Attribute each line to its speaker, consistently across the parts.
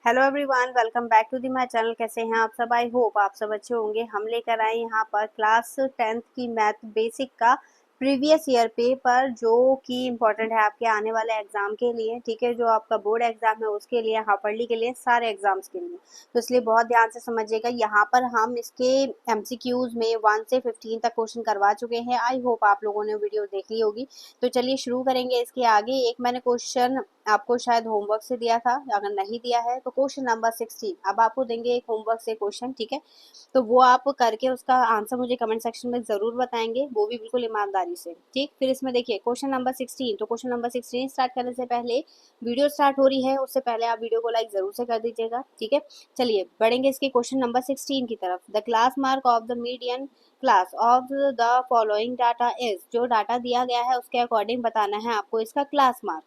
Speaker 1: Hello everyone, welcome back to the my channel. कैसे हैं आप सब? आई होप आप सब अच्छे होंगे। हम लेकर आए यहाँ पर क्लास 10th की मैथ बेसिक का प्रीवियस ईयर पेपर, जो कि इम्पोर्टेंट है आपके आने वाले एग्जाम के लिए। ठीक है, जो आपका बोर्ड एग्जाम है उसके लिए, हाफर्ली के लिए, सारे एग्जाम्स के लिए। तो इसलिए बहुत ध्यान से समझिएगा। यहाँ पर हम इसके एमसीक्यूज में 1 से 15 तक क्वेश्चन करवा चुके हैं। आई होप आप लोगों ने वीडियो देख ली होगी। तो चलिए शुरू करेंगे। इसके आगे एक मैंने क्वेश्चन आपको शायद होमवर्क से दिया था, अगर नहीं दिया है तो क्वेश्चन नंबर 16 अब आपको देंगे एक होमवर्क से क्वेश्चन। ठीक है, तो वो आप करके उसका आंसर मुझे कमेंट सेक्शन में ज़रूर बताएंगे, वो भी बिल्कुल ईमानदारी से। ठीक, फिर इसमें देखिए क्वेश्चन नंबर 16। तो क्वेश्चन नंबर 16 स्टार्ट करने से पहले, वीडियो स्टार्ट हो रही है उससे पहले आप वीडियो को लाइक ज़रूर से कर दीजिएगा। ठीक है, चलिए बढ़ेंगे इसके क्वेश्चन नंबर 16 की तरफ। The class mark of the median class of the following data is, जो डाटा दिया गया है उसके अकॉर्डिंग बताना है आपको इसका क्लास मार्क।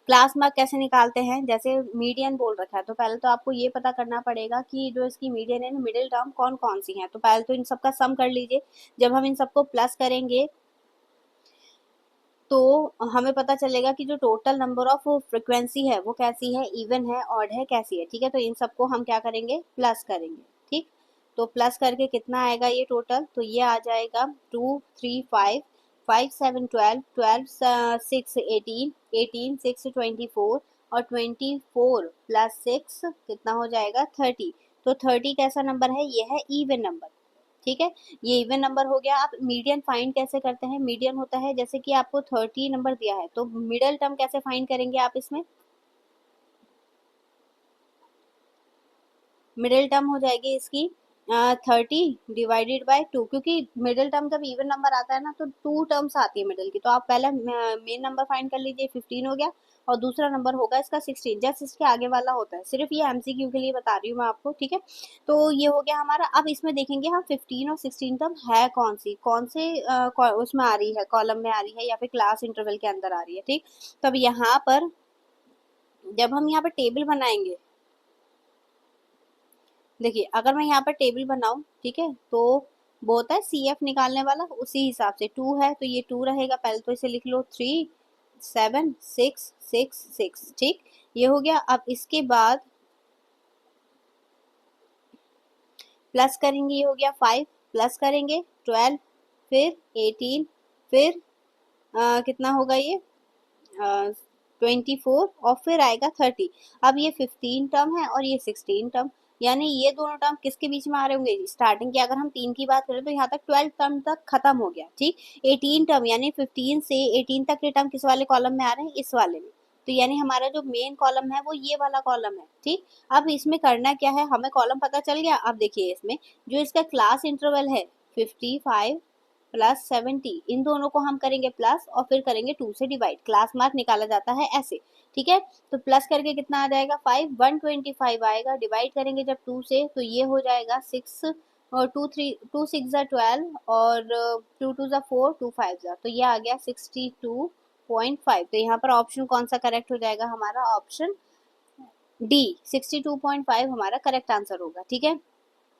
Speaker 1: क्लास मार्क कैसे निकालते हैं? जैसे मीडियन बोल रखा है तो पहले तो आपको ये पता करना पड़ेगा कि जो इसकी मीडियन है, मिडिल टर्म कौन कौन सी हैं। तो पहले तो इन सबका सम कर लीजिए। जब हम इन सबको प्लस करेंगे तो हमें पता चलेगा कि जो टोटल नंबर ऑफ फ्रिक्वेंसी है वो कैसी है, इवन है, ऑड है, कैसी है। ठीक है, तो इन सबको हम क्या करेंगे, प्लस करेंगे। ठीक, तो प्लस करके कितना आएगा ये टोटल? तो ये आ जाएगा 2 3 5 5 7 12 12 6 18 18 6 24 और 24 प्लस 6 कितना हो जाएगा, 30। तो 30 कैसा नंबर है? ये है इवन नंबर। ठीक है, ये इवन नंबर हो गया। आप मीडियन फाइंड कैसे करते हैं? मीडियन होता है, जैसे कि आपको 30 नंबर दिया है तो मिडल टर्म कैसे फाइंड करेंगे आप इसमें? मिडिल टर्म हो जाएगी इसकी 30 डिवाइडेड बाय 2, क्योंकि मिडिल टर्म जब इवन नंबर आता है ना तो 2 टर्म्स आती है मिडिल की। तो आप पहले मेन नंबर फाइंड कर लीजिए, 15 हो गया, और दूसरा नंबर होगा इसका 16, जस्ट इसके आगे वाला होता है। सिर्फ ये एमसीक्यू के लिए बता रही हूँ मैं आपको। ठीक है, तो ये हो गया हमारा। अब इसमें देखेंगे हम 15 और 16 टर्म है कौन सी, कौन से उसमें आ रही है, कॉलम में आ रही है या फिर क्लास इंटरवल के अंदर आ रही है। ठीक, तो अब यहाँ पर जब हम यहाँ पर टेबल बनाएंगे, देखिए अगर मैं यहाँ पर टेबल बनाऊं, ठीक है, तो वो होता है CF निकालने वाला, उसी हिसाब से 2 है तो ये 2 रहेगा। पहले तो इसे लिख लो 3 7 6 6 6। ठीक, ये हो गया। अब इसके बाद प्लस करेंगे, ये हो गया 5, प्लस करेंगे 12, फिर 18, फिर कितना होगा ये 24, और फिर आएगा 30। अब ये 15 टर्म है और ये 16 टर्म, यानी ये दोनों टर्म किसके बीच में आ रहे होंगे? स्टार्टिंग की अगर हम 3 की बात करें तो यहाँ तक 12 टर्म तक खत्म हो गया। ठीक, 18 टर्म यानी 15 से 18 तक के टर्म किस वाले कॉलम में आ रहे हैं? इस वाले में। तो यानी हमारा जो मेन कॉलम है वो ये वाला कॉलम है। ठीक, अब इसमें करना क्या है, हमें कॉलम पता चल गया। अब देखिए इसमें जो इसका क्लास इंटरवल है 55 प्लस 70, इन दोनों को हम करेंगे प्लस और फिर करेंगे 2 से डिवाइड। क्लास मार्क निकाला जाता है ऐसे। ठीक है, तो प्लस करके कितना आ जाएगा 5, 125 आएगा। डिवाइड करेंगे जब 2 से तो ये हो जाएगा 6 और 2 6 ज़ा 12 और 2 2 ज़ा 4 2 5 ज़ा, तो ये आ गया 62.5। तो यहाँ पर ऑप्शन कौन सा करेक्ट हो जाएगा हमारा? ऑप्शन डी, 62.5 हमारा करेक्ट आंसर होगा। ठीक है,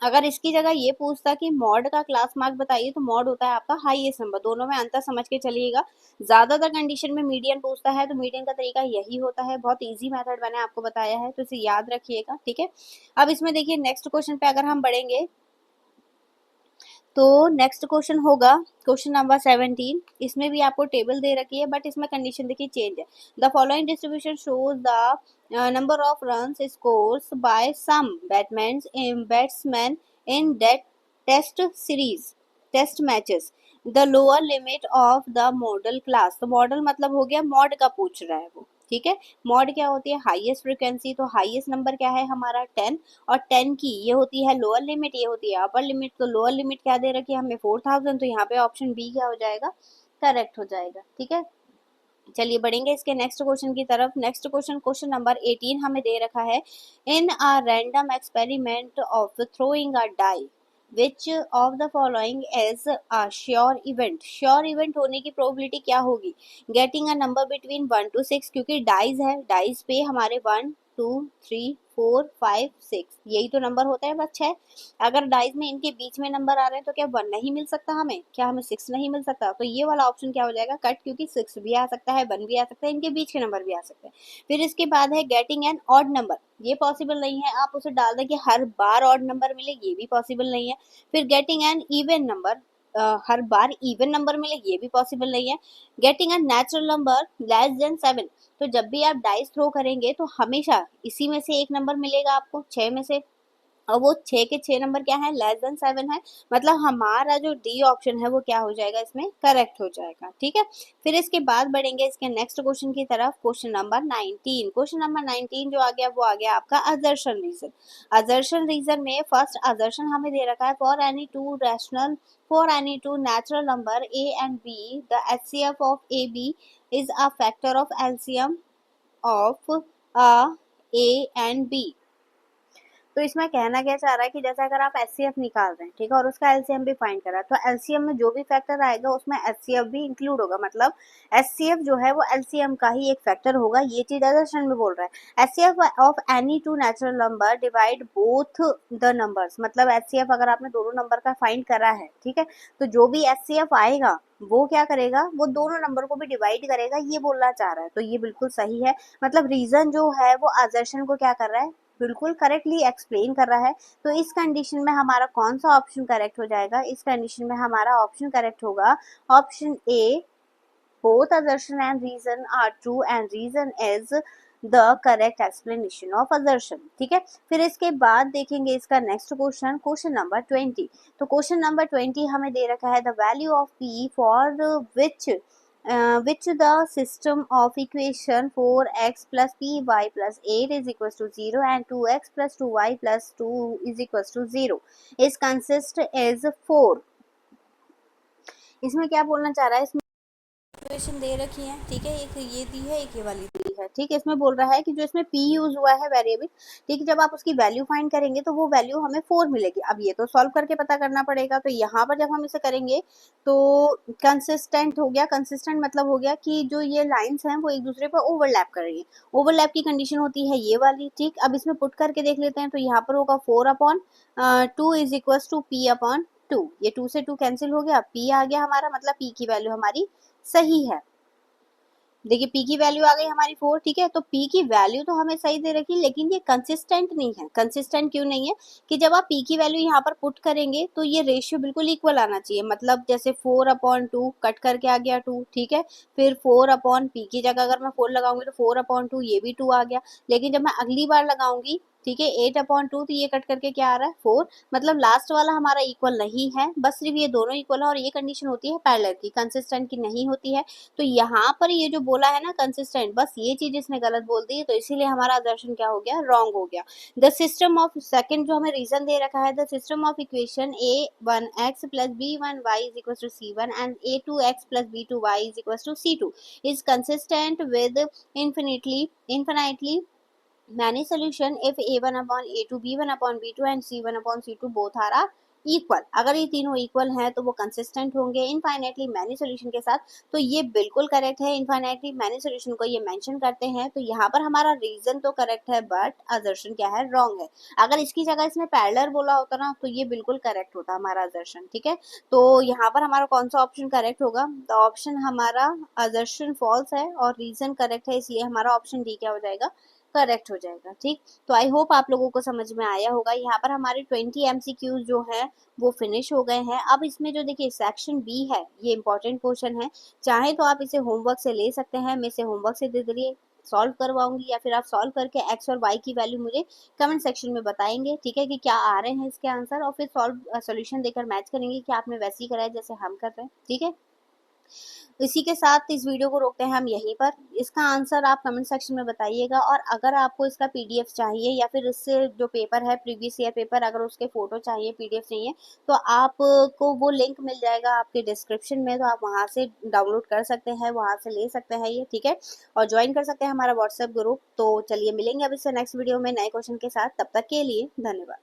Speaker 1: अगर इसकी जगह ये पूछता कि मॉड का क्लास मार्क बताइए, तो मॉड होता है आपका हाईएस्ट नंबर। दोनों में अंतर समझ के चलिएगा। ज्यादातर कंडीशन में मीडियन पूछता है, तो मीडियन का तरीका यही होता है। बहुत इजी मेथड मैंने आपको बताया है, तो इसे याद रखिएगा। ठीक है, अब इसमें देखिए नेक्स्ट क्वेश्चन पे अगर हम बढ़ेंगे तो नेक्स्ट क्वेश्चन होगा क्वेश्चन नंबर 17। इसमें भी आपको टेबल दे रखी है, बट इसमें कंडीशन देखिए चेंज है। The following distribution shows the number of runs scores by some batsman in that test series, test matches. The lower limit of the modal class, तो modal मतलब हो गया मॉड का पूछ रहा है वो। ठीक है, मॉड क्या होती है? Highest frequency. तो हाईएस्ट नंबर क्या है हमारा? 10, और 10 की ये होती है लोअर लिमिट, ये होती है अपर लिमिट। तो लोअर लिमिट क्या दे रखी है हमें? 4000। तो यहाँ पे ऑप्शन बी क्या हो जाएगा? करेक्ट हो जाएगा। ठीक है, चलिए बढ़ेंगे इसके नेक्स्ट क्वेश्चन की तरफ। नेक्स्ट क्वेश्चन, क्वेश्चन नंबर 18 हमें दे रखा है। In a random experiment of throwing a die which of the following is a sure event. Sure event होने की प्रोबेबिलिटी क्या होगी? Getting a number between 1 to 6, क्योंकि डाइज है, डाइज पे हमारे 1 2 3 4 5 6 यही तो नंबर होता है, बस 6। अगर डाइज में इनके बीच में नंबर आ रहे हैं तो क्या 1 नहीं मिल सकता हमें? क्या हमें 6 नहीं मिल सकता? तो ये वाला ऑप्शन क्या हो जाएगा? कट, क्योंकि 6 भी आ सकता है, 1 भी आ सकता है, इनके बीच के नंबर भी आ सकते हैं। फिर इसके बाद है गेटिंग एन ऑड नंबर। ये पॉसिबल नहीं है। आप उसे डाल दें कि हर बार ऑड नंबर मिले, ये भी पॉसिबल नहीं है। फिर getting an even number, her bar even number मिले, ये भी पॉसिबल नहीं है। Getting a natural number less than 7, तो जब भी आप डाइस थ्रो करेंगे तो हमेशा इसी में से एक नंबर मिलेगा आपको 6 में से, और वो 6 के 6 नंबर क्या है, लेस देन 7 है। मतलब हमारा जो डी ऑप्शन है वो क्या हो जाएगा, इसमें करेक्ट हो जाएगा। ठीक है, फिर इसके बाद बढ़ेंगे इसके नेक्स्ट क्वेश्चन की तरफ, क्वेश्चन नंबर 19। क्वेश्चन नंबर 19 जो आ गया वो आ गया आपका असर्शन रीजन। असर्शन रीजन में फर्स्ट असर्शन हमें दे रखा है, for any two natural number a and b the HCF of ab is a factor of LCM of a and b। तो इसमें कहना क्या चाह रहा है कि जैसे अगर आप एचसीएफ निकाल रहे हैं, ठीक है, और उसका एलसीएम भी फाइंड कर रहा है, तो एलसीएम में जो भी फैक्टर आएगा उसमें एचसीएफ भी इंक्लूड होगा। मतलब एचसीएफ जो है वो एलसीएम का ही एक फैक्टर होगा। ये चीज असर्शन में बोल रहा है। HCF of any two natural number divide both the numbers. मतलब एचसीएफ अगर आपने दोनों नंबर का फाइंड करा है, ठीक है, तो जो भी एचसीएफ आएगा वो क्या करेगा, वो दोनों नंबर को भी डिवाइड करेगा, ये बोलना चाह रहा है। तो ये बिल्कुल सही है। मतलब रीजन जो है वो असर्शन को क्या कर रहा है, बिल्कुल करेक्टली एक्सप्लेन कर रहा है। तो इस कंडीशन में हमारा कौन सा ऑप्शन करेक्ट हो जाएगा, इस कंडीशन में हमारा ऑप्शन करेक्ट होगा option A, both assertion and reason are true and reason is the correct explanation of assertion। ठीक है, फिर इसके बाद देखेंगे इसका नेक्स्ट क्वेश्चन, क्वेश्चन नंबर 20। तो क्वेश्चन नंबर 20 हमें दे रखा है the value of p for which the system of equation 4x plus py plus 8 is equals to 0 and 2x plus 2y plus 2 is equals to 0 is consist as 4। इसमें क्या बोलना चाह रहा है, इसमें इक्वेशन दे रखी है, ठीक है, एक ये दी है, एक ये वाली दी है। ठीक है, इसमें बोल रहा है कि जो इसमें p यूज हुआ है वेरिएबल, ठीक है, जब आप उसकी वैल्यू फाइंड करेंगे तो वो वैल्यू हमें 4 मिलेगी। अब ये तो सॉल्व करके पता करना पड़ेगा। तो यहाँ पर जब हम इसे करेंगे तो कंसिस्टेंट हो गया। कंसिस्टेंट मतलब हो गया कि जो ये लाइंस हैं वो एक दूसरे पर ओवरलैप कर रही है। ओवरलैप की कंडीशन होती है ये वाली। ठीक, अब इसमें पुट करके देख लेते हैं। तो यहाँ पर होगा 4/2 इज इक्वल टू p/2। ये 2 से 2 कैंसिल हो गया, p आ गया हमारा, मतलब p की वैल्यू हमारी सही है। देखिए p की वैल्यू आ गई हमारी 4। ठीक है, तो p की वैल्यू तो हमें सही दे रखी, लेकिन ये कंसिस्टेंट नहीं है। कंसिस्टेंट क्यों नहीं है कि जब आप p की वैल्यू यहाँ पर पुट करेंगे तो ये रेशियो बिल्कुल इक्वल आना चाहिए। मतलब जैसे 4/2 कट करके आ गया 2, ठीक है, फिर 4/p की जगह अगर मैं 4 लगाऊंगी तो 4/2 ये भी 2 आ गया। लेकिन जब मैं अगली बार लगाऊंगी, ठीक है, 8/2 तो ये कट करके क्या आ रहा है 4। मतलब लास्ट वाला हमारा इक्वल नहीं है, बस सिर्फ ये दोनों इक्वल है। और ये कंडीशन होती है पैरेलल की, कंसिस्टेंट की नहीं होती है। तो यहाँ पर ये जो बोला है ना कंसिस्टेंट, बस ये चीज इसने गलत बोल दी है, तो इसीलिए हमारा दर्शन क्या हो गया, रॉन्ग हो गया। द सिस्टम ऑफ, सेकंड जो हमें रीजन दे रखा है, the system of equation a1x plus b1y is equals to c1 and a2x plus b2y is equals to c2 is consistent with infinitely many solution if a1 upon a2 b1 upon b2 and c1 upon c2 both are equal. अगर ये तीनों equal हैं तो वो consistent होंगे infinitely many solution के साथ। तो ये बिल्कुल करेक्ट है। इनफाइनाइटली मैनी सोल्यूशन को ये मेंशन करते हैं। तो यहाँ पर हमारा रीजन तो करेक्ट है, बट असर्शन क्या है, रॉन्ग है। अगर इसकी जगह इसने पैरेलल बोला होता ना तो ये बिल्कुल करेक्ट होता हमारा असर्शन। ठीक है, तो यहाँ पर हमारा कौन सा ऑप्शन करेक्ट होगा, तो ऑप्शन हमारा असर्शन फॉल्स है और रीजन करेक्ट है, इसलिए हमारा ऑप्शन डी क्या हो जाएगा, करेक्ट हो जाएगा। ठीक, तो आई होप आप लोगों को समझ में आया होगा। यहाँ पर हमारे 20 MCQs जो है वो फिनिश हो गए हैं। अब इसमें जो देखिए सेक्शन बी है, ये इंपॉर्टेंट क्वेश्चन है। चाहे तो आप इसे होमवर्क से ले सकते हैं, मैं इसे होमवर्क से दे दिए सॉल्व करवाऊंगी, या फिर आप सॉल्व करके एक्स और वाई की वैल्यू मुझे कमेंट सेक्शन में बताएंगे, ठीक है, कि क्या आ रहे हैं इसके आंसर, और फिर सोल्यूशन देकर मैच करेंगे कि आपने वैसे ही कराया जैसे हम कर रहे हैं। ठीक है, इसी के साथ इस वीडियो को रोकते हैं हम यहीं पर। इसका आंसर आप कमेंट सेक्शन में बताइएगा, और अगर आपको इसका पीडीएफ चाहिए या फिर इससे जो पेपर है प्रीवियस ईयर पेपर, अगर उसके फोटो चाहिए, पीडीएफ चाहिए, तो आपको वो लिंक मिल जाएगा आपके डिस्क्रिप्शन में, तो आप वहाँ से डाउनलोड कर सकते हैं, वहाँ से ले सकते हैं ये। ठीक है, और ज्वाइन कर सकते हैं हमारा व्हाट्सएप ग्रुप। तो चलिए मिलेंगे अब इससे नेक्स्ट वीडियो में नए क्वेश्चन के साथ। तब तक के लिए धन्यवाद।